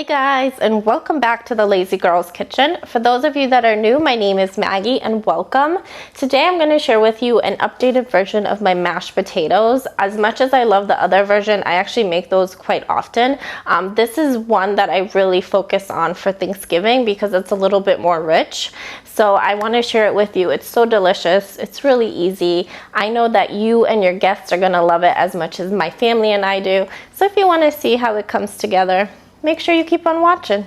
guys, and welcome back to the Lazy Girls Kitchen. For those of you that are new, my name is Maggie and welcome. Today I'm going to share with you an updated version of my mashed potatoes. As much as I love the other version, I actually make those quite often. This is one that I really focus on for Thanksgiving because it's a little bit more rich. So I want to share it with you. It's so delicious. It's really easy. I know that you and your guests are going to love it as much as my family and I do. So if you want to see how it comes together, make sure you keep on watching.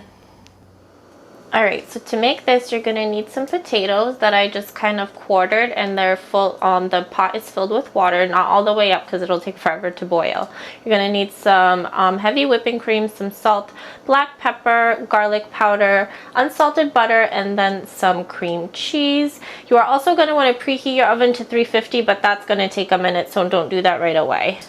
Alright, so to make this, you're going to need some potatoes that I just kind of quartered, and they're full, the pot is filled with water, not all the way up because it'll take forever to boil. You're going to need some heavy whipping cream, some salt, black pepper, garlic powder, unsalted butter, and then some cream cheese. You are also going to want to preheat your oven to 350, but that's going to take a minute, so don't do that right away.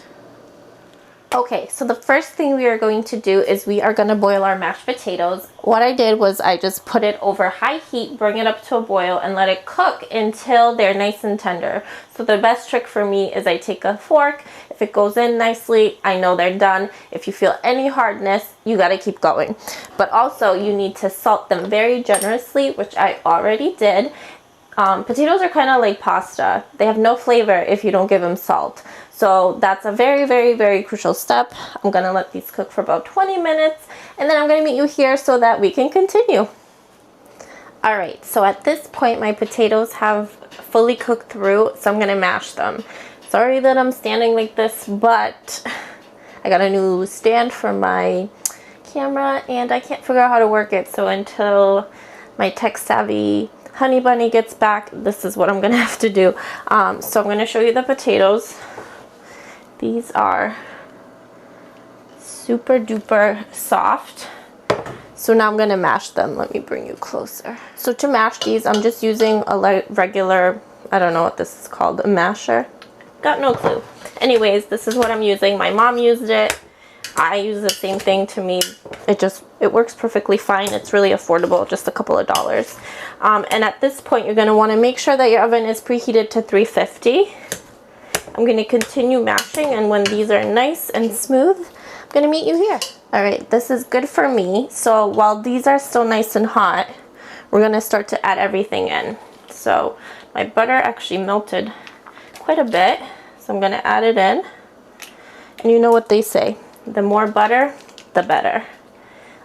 Okay, so the first thing we are going to do is we are going to boil our mashed potatoes. What I did was I just put it over high heat, bring it up to a boil, and let it cook until they're nice and tender. So the best trick for me is I take a fork. If it goes in nicely, I know they're done. If you feel any hardness, you got to keep going. But also, you need to salt them very generously, which I already did. Potatoes are kind of like pasta. They have no flavor if you don't give them salt. So that's a very, very, very crucial step. I'm going to let these cook for about 20 minutes, and then I'm going to meet you here so that we can continue. Alright, so at this point my potatoes have fully cooked through, so I'm going to mash them. Sorry that I'm standing like this, but I got a new stand for my camera and I can't figure out how to work it, so until my tech-savvy honey bunny gets back, this is what I'm going to have to do. So I'm going to show you the potatoes. These are super duper soft. So now I'm going to mash them. Let me bring you closer. So to mash these, I'm just using a regular, I don't know what this is called, a masher. Got no clue. Anyways, this is what I'm using. My mom used it. I use the same thing. To me, it works perfectly fine. It's really affordable, just a couple of dollars. And at this point, you're going to want to make sure that your oven is preheated to 350. I'm going to continue mashing, and when these are nice and smooth, I'm going to meet you here. Alright, this is good for me. So while these are still nice and hot, we're going to start to add everything in. So my butter actually melted quite a bit, so I'm going to add it in. And you know what they say, the more butter, the better.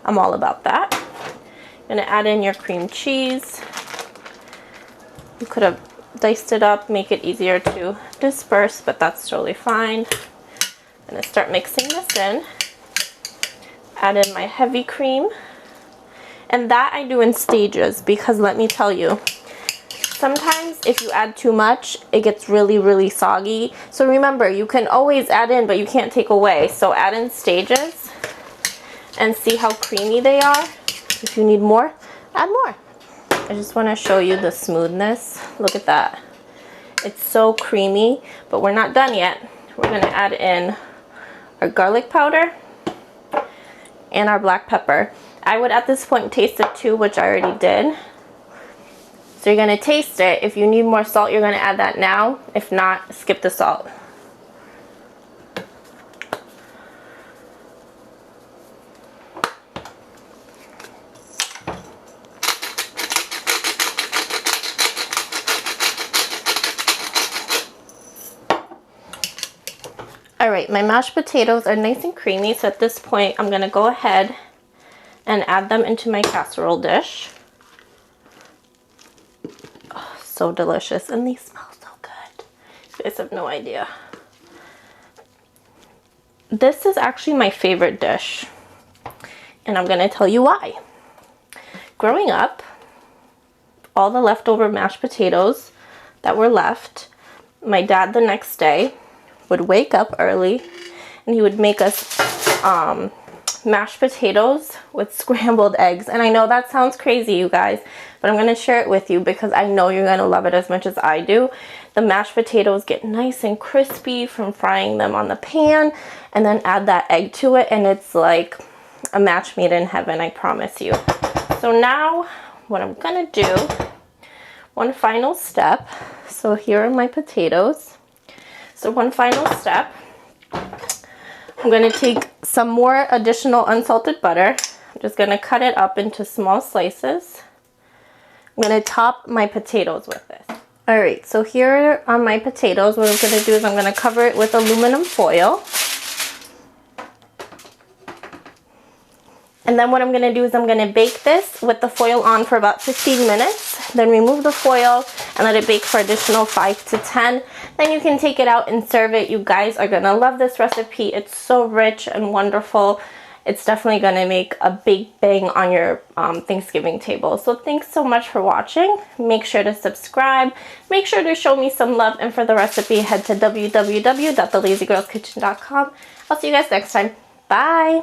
I'm all about that. I'm going to add in your cream cheese. You could have diced it up, make it easier to disperse, but that's totally fine. I'm going to start mixing this in. Add in my heavy cream. And that I do in stages because let me tell you, sometimes if you add too much, it gets really, really soggy. So remember, you can always add in, but you can't take away. So add in stages and see how creamy they are. If you need more, add more. I just want to show you the smoothness. Look at that. It's so creamy, but we're not done yet. We're going to add in our garlic powder and our black pepper. I would at this point taste it too, which I already did. So you're going to taste it. If you need more salt, you're going to add that now. If not, skip the salt. Alright, my mashed potatoes are nice and creamy, so at this point I'm going to go ahead and add them into my casserole dish. Oh, so delicious, and these smell so good. You guys have no idea. This is actually my favorite dish, and I'm going to tell you why. Growing up, all the leftover mashed potatoes that were left, my dad the next day would wake up early and he would make us mashed potatoes with scrambled eggs. And I know that sounds crazy, you guys, but I'm going to share it with you because I know you're going to love it as much as I do. The mashed potatoes get nice and crispy from frying them on the pan, and then add that egg to it, and it's like a match made in heaven, I promise you. So now what I'm going to do, one final step. So here are my potatoes. So one final step, I'm going to take some more additional unsalted butter. I'm just gonna cut it up into small slices. I'm gonna top my potatoes with this. All right, so here are my potatoes. What I'm gonna do is I'm gonna cover it with aluminum foil. And then what I'm gonna do is I'm gonna bake this with the foil on for about 15 minutes, then remove the foil and let it bake for additional 5 to 10. Then you can take it out and serve it. You guys are gonna love this recipe. It's so rich and wonderful. It's definitely gonna make a big bang on your Thanksgiving table. So thanks so much for watching. Make sure to subscribe. Make sure to show me some love. And for the recipe, head to www.thelazygirlskitchen.com. I'll see you guys next time. Bye.